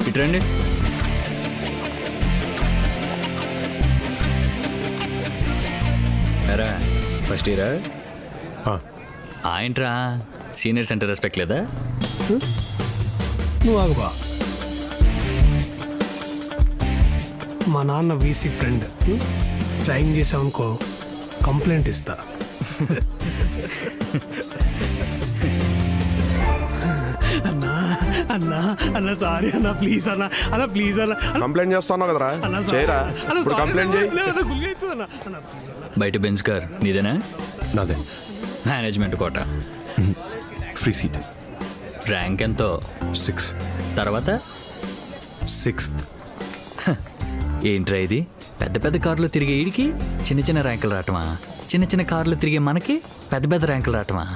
ఇట్రండి. ఎరా ఫస్ట్ ఇయరా? ఏంట్రా సీనియర్స్ అంటే రెస్పెక్ట్ లేదా? నువ్వు ఆగుబా. మా నాన్న వీసీ ఫ్రెండ్, డ్రాయింగ్ చేసావనుకో కంప్లైంట్ ఇస్తా. అన్నా అన్నా అన్న సారీ అన్న, ప్లీజ్ అన్న, అన్న ప్లీజ్ అన్న. కంప్లైంట్ చేస్తాను కదరా, చేయరా ఇప్పుడు కంప్లైంట్ చేయి. బయట బెంచ్ కార్ నీదేనా? నాదే. Management quota, free seat. Rank ఎంతో? 6. తర్వాత 6th. ఏంట్రా ఇది? పెద్ద పెద్ద కార్లు తిరిగే వీడికి చిన్న చిన్న ర్యాంకులు రావటమా? చిన్న చిన్న కార్లు తిరిగే మనకి పెద్ద పెద్ద ర్యాంకులు రావటమా?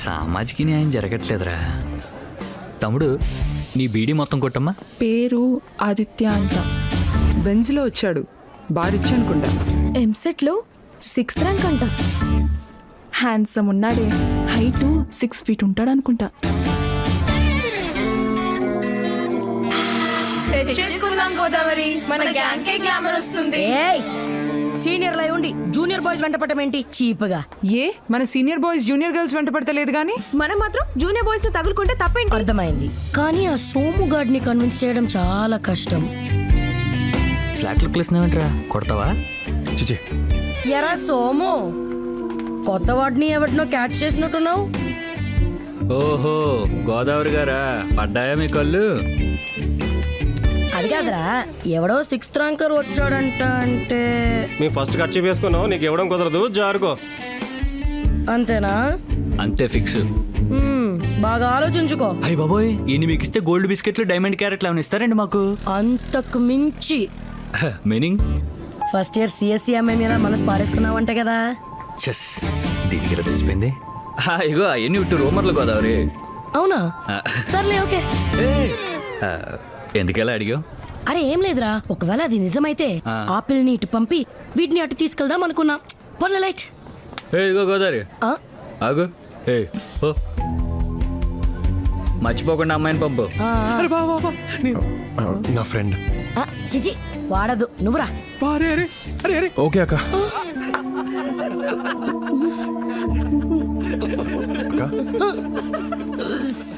సామాజిక న్యాయం జరగట్లేదురా. తమ్ముడు నీ బీడీ మొత్తం కొట్టమ్మా. పేరు ఆదిత్య అంట, బెంజ్లో వచ్చాడు, బారిచ్చు అనుకుంటా. ఎంసెట్లో 6th ర్యాంక్ అంట. హ్యాండ్సమ్ ఉన్నాడే, హైట్ 6 feet ఉంటాడు అనుకుంటా. తెచ్చేసుకుందాం గోదావరి, మన గ్యాంగ్కే గ్లామర్ వస్తుంది. సీనియర్ లై ఉండి జూనియర్ బాయ్స్ వెంట పట్టమేంటి చీప్గా? ఏ మన సీనియర్ బాయ్స్ జూనియర్ గర్ల్స్ వెంట పడతలేదు గానీ మనం మాత్రం జూనియర్ బాయ్స్ ని తగులుకుంటే తప్పేంటి? అర్థమైంది, కానీ ఆ సోము గాడిని కన్విన్స్ చేయడం చాలా కష్టం. ఫ్లాట్ లుక్ లేసినావేంట్రా, కొడతావా? చిచి, ఎరా సోము, కొత్త వాడిని ఎవరినో క్యాచ్ చేసినట్టున్నావు. ఓహో గోదావరి గారా, పడ్డాయా మీ కళ్ళు? అది కాదురా, ఎవడో 6th ర్యాంకర్ వచ్చాడంట అంటే. మీ ఫస్ట్ ఖర్చు వేసుకున్నావు, నీకు ఇవ్వడం కుదరదు, జారుకో. అంతేనా? అంతే ఫిక్స్. బాగా ఆలోచించుకో. అయ్య బాబోయ్, ఈయన మీకు ఇస్తే గోల్డ్ బిస్కెట్లు డైమండ్ క్యారెట్లు ఏమైనా ఇస్తారండి మాకు? అంతకు మించి meaning? First year CSC MI మీద మనసు పారేసుకున్నావంట కదా. చెస్, దీనికి ఇలా తెలిసిపోయింది. ఇగో అవన్నీ ఇటు రూమర్లు గోదావరి. అవునా? సర్లే, ఓకే. ఎందుకెలా అడిగావు? అరే ఏం లేదురా, ఒకవేళ అది నిజమైతే ఆపిల్ని ఇటు పంపి వీటిని అటు తీసుకెళ్దాం అనుకున్నా. పొల్ల లైట్. ఇగో గోదావరి, ఆగు. ఓ మర్చిపోకుండా అమ్మాయిని పంపు. నా ఫ్రెండ్. చిచి, వాడదు, నువ్వురా. ఓకే అక్క.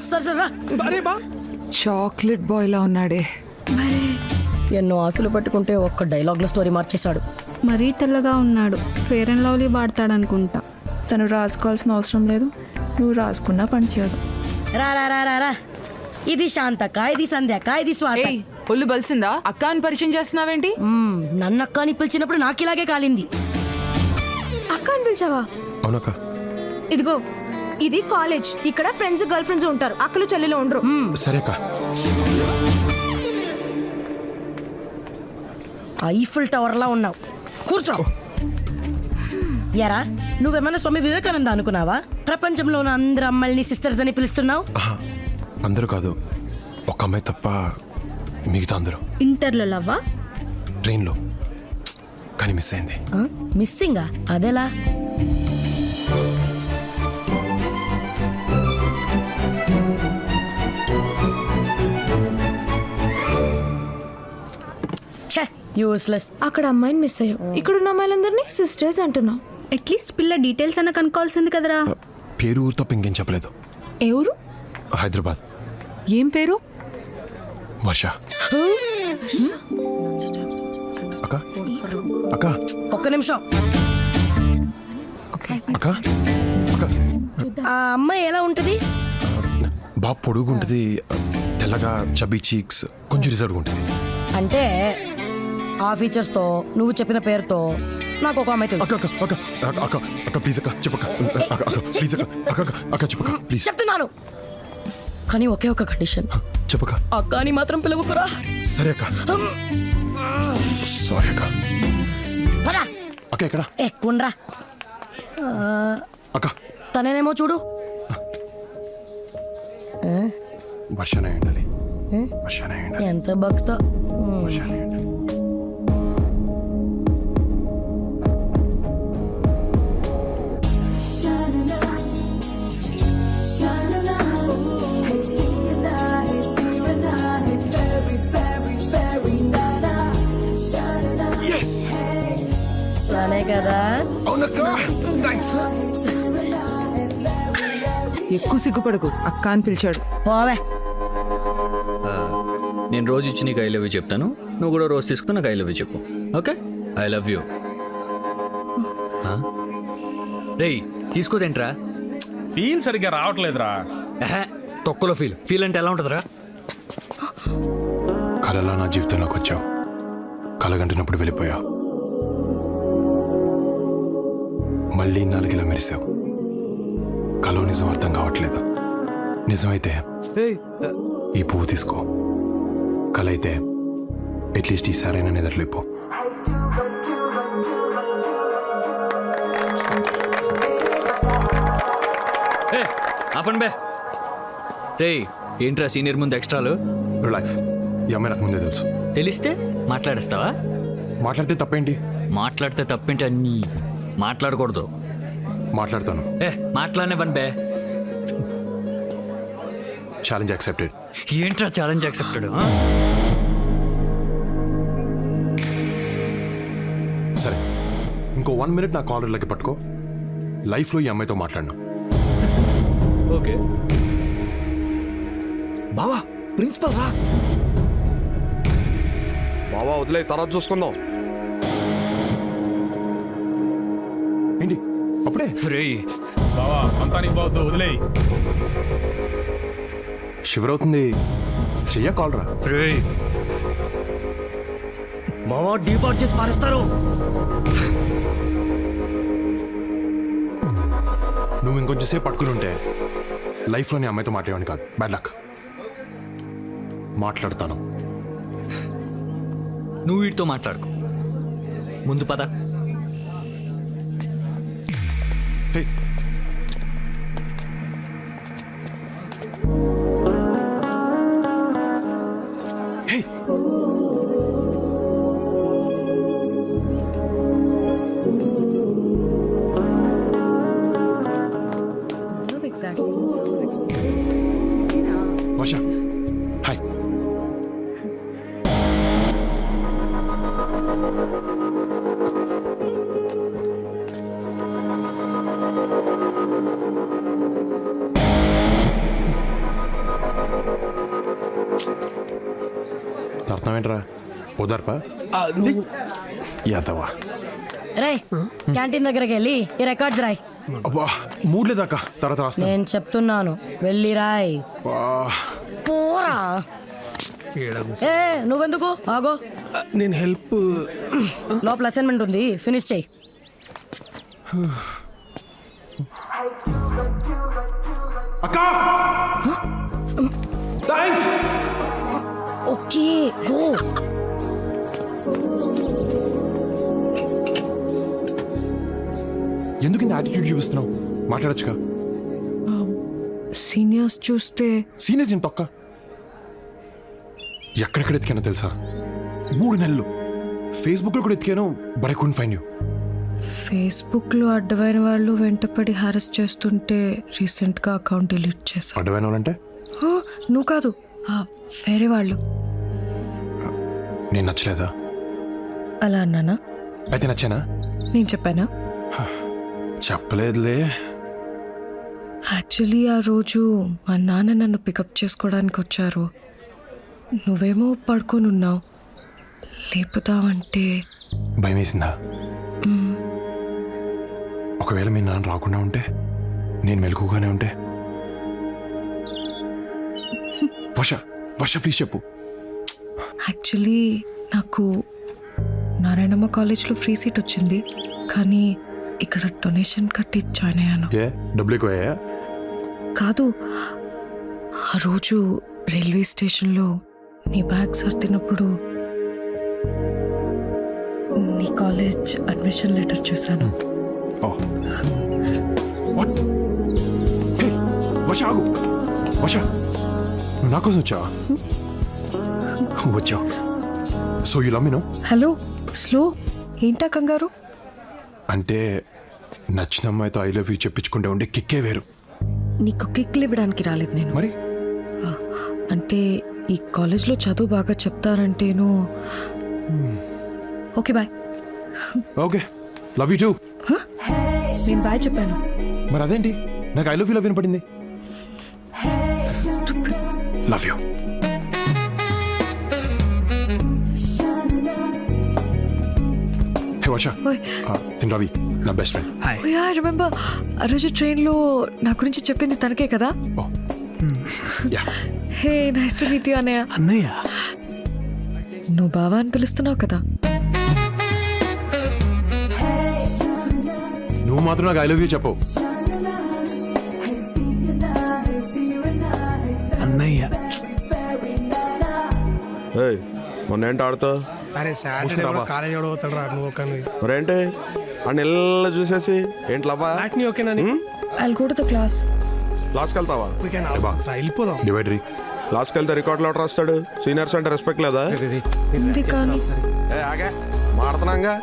సరే సరే రా. చాక్లెట్ బాయ్ లా ఉన్నాడే. ఎన్నో ఆస్తులు పట్టుకుంటే ఒక్క డైలాగ్ లో స్టోరీ మార్చేశాడు. మరీ తెల్లగా ఉన్నాడు, ఫేర్ అండ్ లవ్లీ వాడతాడనుకుంటా. తను రాసుకోవాల్సిన అవసరం లేదు, నువ్వు రాసుకున్నా పని చేయదు. రా రా రా రా రా. ఇది శాంతక్క, ఇది సంధ్యక్క, ఇది స్వాత. ఒళ్ళు బలిసిందా? అక్క అని పరిచయం చేస్తున్నావేంటి? నన్ను అక్క అని పిలిచినప్పుడు నాకు ఇలాగే కాలింది. అక్క అని పిలిచావా? అవునక్క. ఇదిగో, ఇది కాలేజ్, ఇక్కడ ఫ్రెండ్స్ గర్ల్ ఫ్రెండ్స్ ఉంటారు, అక్కలు చెల్లెలు ఉండరు. సరే అక్క. ఐఫిల్ టవర్ లా ఉన్నావు, కూర్చో. ఎరా, నువ్వేమన్నా స్వామి వివేకానంద అనుకున్నావా? ప్రపంచంలో ఉన్న అందరు అమ్మాయిని సిస్టర్స్ అని పిలుస్తున్నావు. అందరూ కాదు, ఒక అమ్మాయి తప్ప మిగతా అందరూ. ఇంటర్లో లవ్వా? ట్రైన్లో, కానీ మిస్ అయింది. మిస్సింగా? అదెలా? యూస్లెస్. అక్కడ అమ్మాయిని మిస్ అయ్యావు, ఇక్కడ ఉన్న అమ్మాయిలందరినీ సిస్టర్స్ అంటున్నావు. అట్లీస్ట్ పిల్ల డీటెయిల్స్ అన్న కనుక్కోవాల్సింది కదరా. పేరు ఊరు తప్ప ఇంకేం చెప్పలేదు. ఎవరు? హైదరాబాద్. ఏం పేరు? వర్ష. అక్క అక్క ఒక్క నిమిషం. అక్క అక్క, ఆ అమ్మాయి ఎలా ఉంటది? బాగా పొడుగు ఉంటుంది, తెల్లగా, చబ్బీ చీక్స్, కొంచెం రిజర్వ్ ఉంటుంది. అంటే ఆ ఫీచర్స్ తో నువ్వు చెప్పిన పేరుతో నాకు ఒక అమ్మాయి తెలుసు. అక్క అక్క అక్క అక్క అక్క ప్లీజ్ అక్క చెప్పక్క. అక్క అక్క ప్లీజ్ అక్క అక్క అక్క చెప్పక్క ప్లీజ్. చెప్తున్నాను, కానీ ఒకే ఒక కండిషన్. చెప్పక్క. అక్క అని మాత్రం పిలవకురా. సరే అక్క. సారీ అక్క. అక్క ఎక్కడ? ఉండరా. అక్క తనేనేమో చూడు. వర్షనే ఉండాలి. వర్షనే ఉండాలి. ఎంత భక్త. వర్షనే ఉండాలి. కదా ఎక్కువ సిగ్గుపడకు అక్క అని పిలిచాడు. పోవే. నేను రోజు ఇచ్చి నీకు ఐ లవ్ యూ చెప్తాను, నువ్వు కూడా రోజు తీసుకుని నాకు ఐ లవ్ యూ చెప్పు. Okay, I love you. రేయ్ తీసుకోదేంట్రా? ఫీల్ సరిగ్గా రావట్లేదురా. తొక్కలో ఫీల్ అంటే ఎలా ఉంటుందిరా? కళలా నా జీవితంలోకి వచ్చావు, కలగంటున్నప్పుడు వెళ్ళిపోయా, మళ్ళీ నాలుగిలా మెరిసావు. కలో నిజం అర్థం కావట్లేదు. నిజమైతే ఈ పువ్వు తీసుకో, కల అయితే అట్లీస్ట్ ఈసారైనా నిద్రలేపో. ఆపండి బే. రేయ్ ఏంట్రా సీనియర్ ముందు ఎక్స్ట్రాలు? రిలాక్స్, ఈ అమ్మాయి నాకు ముందే తెలుసు. తెలిస్తే మాట్లాడేస్తావా? మాట్లాడితే తప్పేంటి? మాట్లాడితే తప్పేంటి? అన్నీ మాట్లాడకూడదు. మాట్లాడతాను. మాట్లాడనివ్వండి బే. Challenge accepted. ఏంట్రా ఛాలెంజ్ యాక్సెప్టెడ్? సరే, ఇంకో 1 minute నా కాలర్లకి పట్టుకో. లైఫ్లో ఈ అమ్మాయితో మాట్లాడినా. ఓకే. బావా ప్రిన్సిపల్ రా. బావా వదిలే, తర్వాత చూసుకుందాం. ఏంటి అప్పుడే? రేయ్ బావా అంతా నీకు బావద్దు, వదిలేయి. షివర్ అవుతుంది, చెయ్య కాల్ రా. రేయ్ మావా డీపాట్ చేసి పారేస్తారు. నువ్వు ఇంకొంచెం సేపు పట్టుకుని ఉంటే లైఫ్లోని అమ్మాయితో మాట్లాడేవాడిని కాదు. Bad luck. మాట్లాడతాను. నువ్వు వీటితో మాట్లాడుకో, ముందు పద. హే, హే, వర్ష హాయ్. అర్థం ఏంట్రా? ఓదార్పా యాదవా. రే క్యాంటీన్ దగ్గరికి వెళ్ళి ఈ రికార్డ్స్ రాయ్. అబ్బా మూడ్ లేదాక, తర్వాత రాస్తా. నేను చెప్తున్నాను వెళ్ళి రాయ్. పోరా. ఏ నువ్వెందుకు ఆగో, నేను హెల్ప్. లోపల అసైన్మెంట్ ఉంది, ఫినిష్ చెయ్యి. అక్కా థాంక్స్. Okay go. ఎందుకు ఇంత యాటిట్యూడ్ చూపిస్తున్నావు? మాట్లాడొచ్చుగా. సీనియర్స్ చూస్తే సీనియర్స్ నేను తొక్క. ఎక్కడెక్కడ ఎతికానో తెలుసా? 3 నెలలు ఫేస్బుక్లో కూడా ఎతికాను, but I couldn't find you. ఫేస్బుక్లో అడ్డమైన వాళ్ళు వెంటపడి హారెస్ చేస్తుంటే రీసెంట్గా అకౌంట్ డిలీట్ చేశాను. అడ్డమైన వాళ్ళంటే? నువ్వు కాదు, వేరే వాళ్ళు. నేను నచ్చలేదా? అలా అన్నానా? అయితే నచ్చానా? నేను చెప్పానా? చెప్పలేదులే. యాక్చువల్లీ ఆ రోజు మా నాన్న నన్ను పికప్ చేసుకోవడానికి వచ్చారు. నువ్వేమో పడుకొని ఉన్నావు. లేపుతావంటే భయం వేసిందా? ఒకవేళ మీ నాన్న రాకుండా ఉంటే, నేను మెలకుగానే ఉంటే? వర్ష వర్ష ప్లీజ్ చెప్పు. యాక్చువల్లీ నాకు నారాయణమ్మ కాలేజ్లో ఫ్రీ సీట్ వచ్చింది, కానీ ఇక్కడ డొనేషన్ కట్టి జాయిన్ అయ్యాను. ఏ డబ్బులు ఎక్కువయ్యా? కాదు, ఆ రోజు రైల్వే స్టేషన్లో నీ బ్యాగ్ సర్దినప్పుడు నీ కాలేజ్ అడ్మిషన్ లెటర్ చూశాను. వర్ష ఆగు. వర్ష నువ్వు నా కోసం వచ్చావా? వచ్చావు. So you love me no? Hello, slow ఏంటా కంగారు? అంటే నచ్చిన అమ్మాయితో ఐ లవ్ యూ చెప్పించుకుంటే ఉండే కిక్కే వేరు. నీకు కిక్లు ఇవ్వడానికి రాలేదు నేను. మరి అంటే ఈ కాలేజ్లో చదువు బాగా చెప్తారంటేను. Okay bye. Okay love you too. నేను బాయ్ చెప్పాను. మరి అదేంటి నాకు ఐ లవ్ యూ వినపడింది. Love you. హే వర్ష, తిన్ రవి నా బెస్ట్ ఫ్రెండ్. ఐ రిమెంబర్ ఆ రోజు ట్రైన్లో నా గురించి చెప్పింది తనకే కదా. Oh yeah. Hey nice to meet you అన్నయ్య. అన్నయ్య నువ్వు బావా అని పిలుస్తున్నావు కదా. నువ్వు మాత్రం నాకు ఐ లవ్ యూ చెప్పవు. అన్నయ్య మొన్న ఏంటి ఆడుతావు? అరే సాటర్డే కూడా కాలేజ్ కూడా పోతాడు రా నువ్వు ఒక మరేంటి అన్ని ఇళ్ళ చూసేసి ఏంటి లవ్వా? నీ ఓకేనా I'll go to the class. క్లాస్కి వెళ్తావా? వెళ్ళిపోదాం. డివైడరీ క్లాస్కి వెళ్తే రికార్డులు అవుట్ రాస్తాడు. సీనియర్స్ అంటే రెస్పెక్ట్ లేదా? ఉంది కానీ ఆగే మాడుతున్నాగా.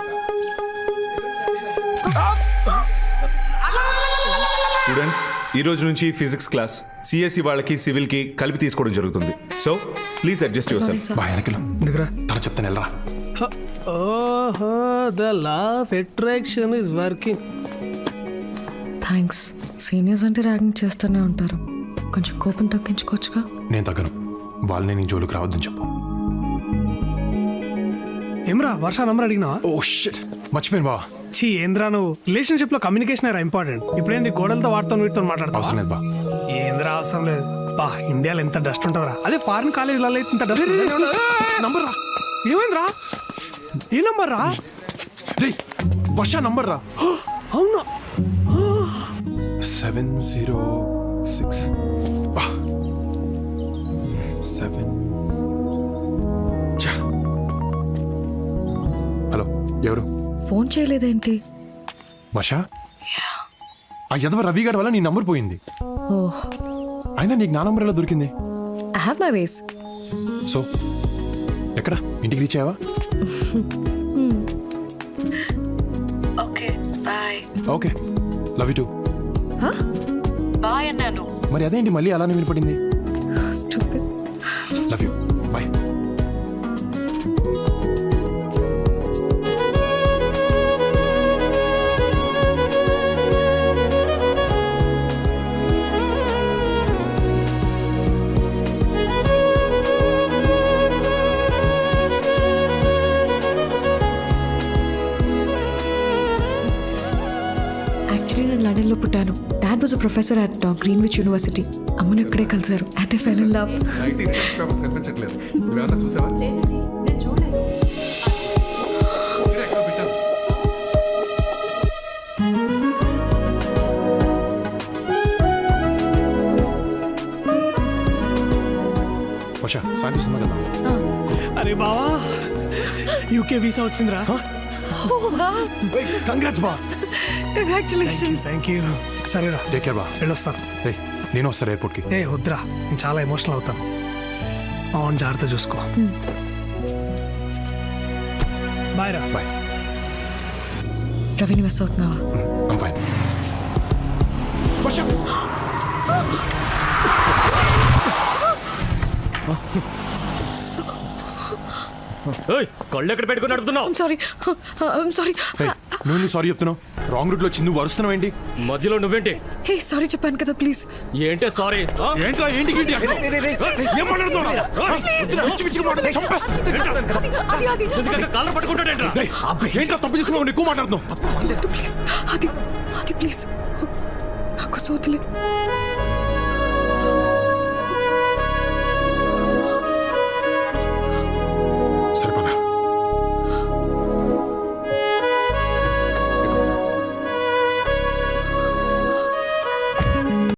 స్టూడెంట్స్, ఈ రోజు నుంచి ఫిజిక్స్ క్లాస్ సిఎస్సి వాళ్ళకి సివిల్కి కలిపి తీసుకోవడం జరుగుతుంది. So please adjust your self. బాగా వెనకలు తన చెప్తాను వెళ్ళరా. ఓహో the law of attraction is working. Thanks. Seniors అంటే ర్యాగింగ్ చేస్తూనే ఉంటారు. కొంచెం కోపం తగ్గించుకోవచ్చుగా. నేను తగ్గను. వాళ్ళని నీ జోలికి రావద్దని చెప్పు. ఏమ్రా వర్ష నంబర్ అడిగినావా? ఓ షిట్, మర్చిపోయాను బా. చీ ఏంద్రా నువ్వు రిలేషన్షిప్ లో కమ్యూనికేషన్ era ఇంపార్టెంట్. ఇప్పుడేంటి గోడలతో వాడుతో వీటితో అవసరం మాట్లాడతావు? లేదు బా. ఏంద్రా అవసరం లేదు బా. ఇండియాలో ఎంత డస్ట్ ఉంటుందిరా. అదే ఫారిన్ కాలేజీలలో ఇంత డస్ట్. నంబర్ రా. ఏమైందిరా? ఏ నంబర్ రా? రే వర్ష నంబర్ రా. అవునా? 706 7. హలో, ఎవరు? ఫోన్ చేయలేదేంటి? వర్ష, ఆ యదవ రవిగాడి వల్ల నీ నంబర్ పోయింది. ఓహ్, అయినా నీకు నా నంబర్ ఎలా దొరికింది? I have my ways. So ఎక్కడ ఇంటికి రీచ్ అయ్యావా? Okay bye. Okay love you too. Bye అన్నాను. మరి అదేంటి మళ్ళీ అలానే వినపడింది? Stupid. Love you bye. Actually నేను లండన్లో పుట్టాను. Dad was a professor at Greenwich university. అమ్మను అక్కడే కలిసారు. And they fell in love. కనిపించట్లేదు. నువ్వేమన్నా చూసావా? వర్ష సాయంత్రం కదా. అరే బావా యూకే వీసా వచ్చిందిరా. కంగ్రాట్స్ బా. కంగ్రాచులేషన్స్. Thank you. సరేరా టేక్ కేర్ బా. వెళ్ళొస్తాను. రే నేను వస్తాను ఎయిర్పోర్ట్కి. ఏ వద్దురా, నేను చాలా ఎమోషనల్ అవుతాను. అవును, జాగ్రత్త చూసుకో. బాయ్ రా. బాయ్. రవిని మిస్ అవుతున్నావా? I'm fine. వర్ష కళ్ళు ఎక్కడ పెట్టుకుని నడుపుతున్నావు? I'm sorry. నువ్వు సారీ చెప్తున్నావు. రాంగ్ రూట్ లో వచ్చి నువ్వు అరుస్తున్నావు ఏంటి? మధ్యలో నువ్వేంటి? హే సారీ చెప్పాను కదా ప్లీజ్. ఏంటే సారీ? ఏంట్రా ఏంటి కాళ్ళు పట్టుకుంటాడేంట్రా? ఏంట్రా తప్పు తీసుకున్నావు? ఎక్కువ మాట్లాడుతున్నావు. ప్లీజ్ అది ప్లీజ్ నాకు సోతులే.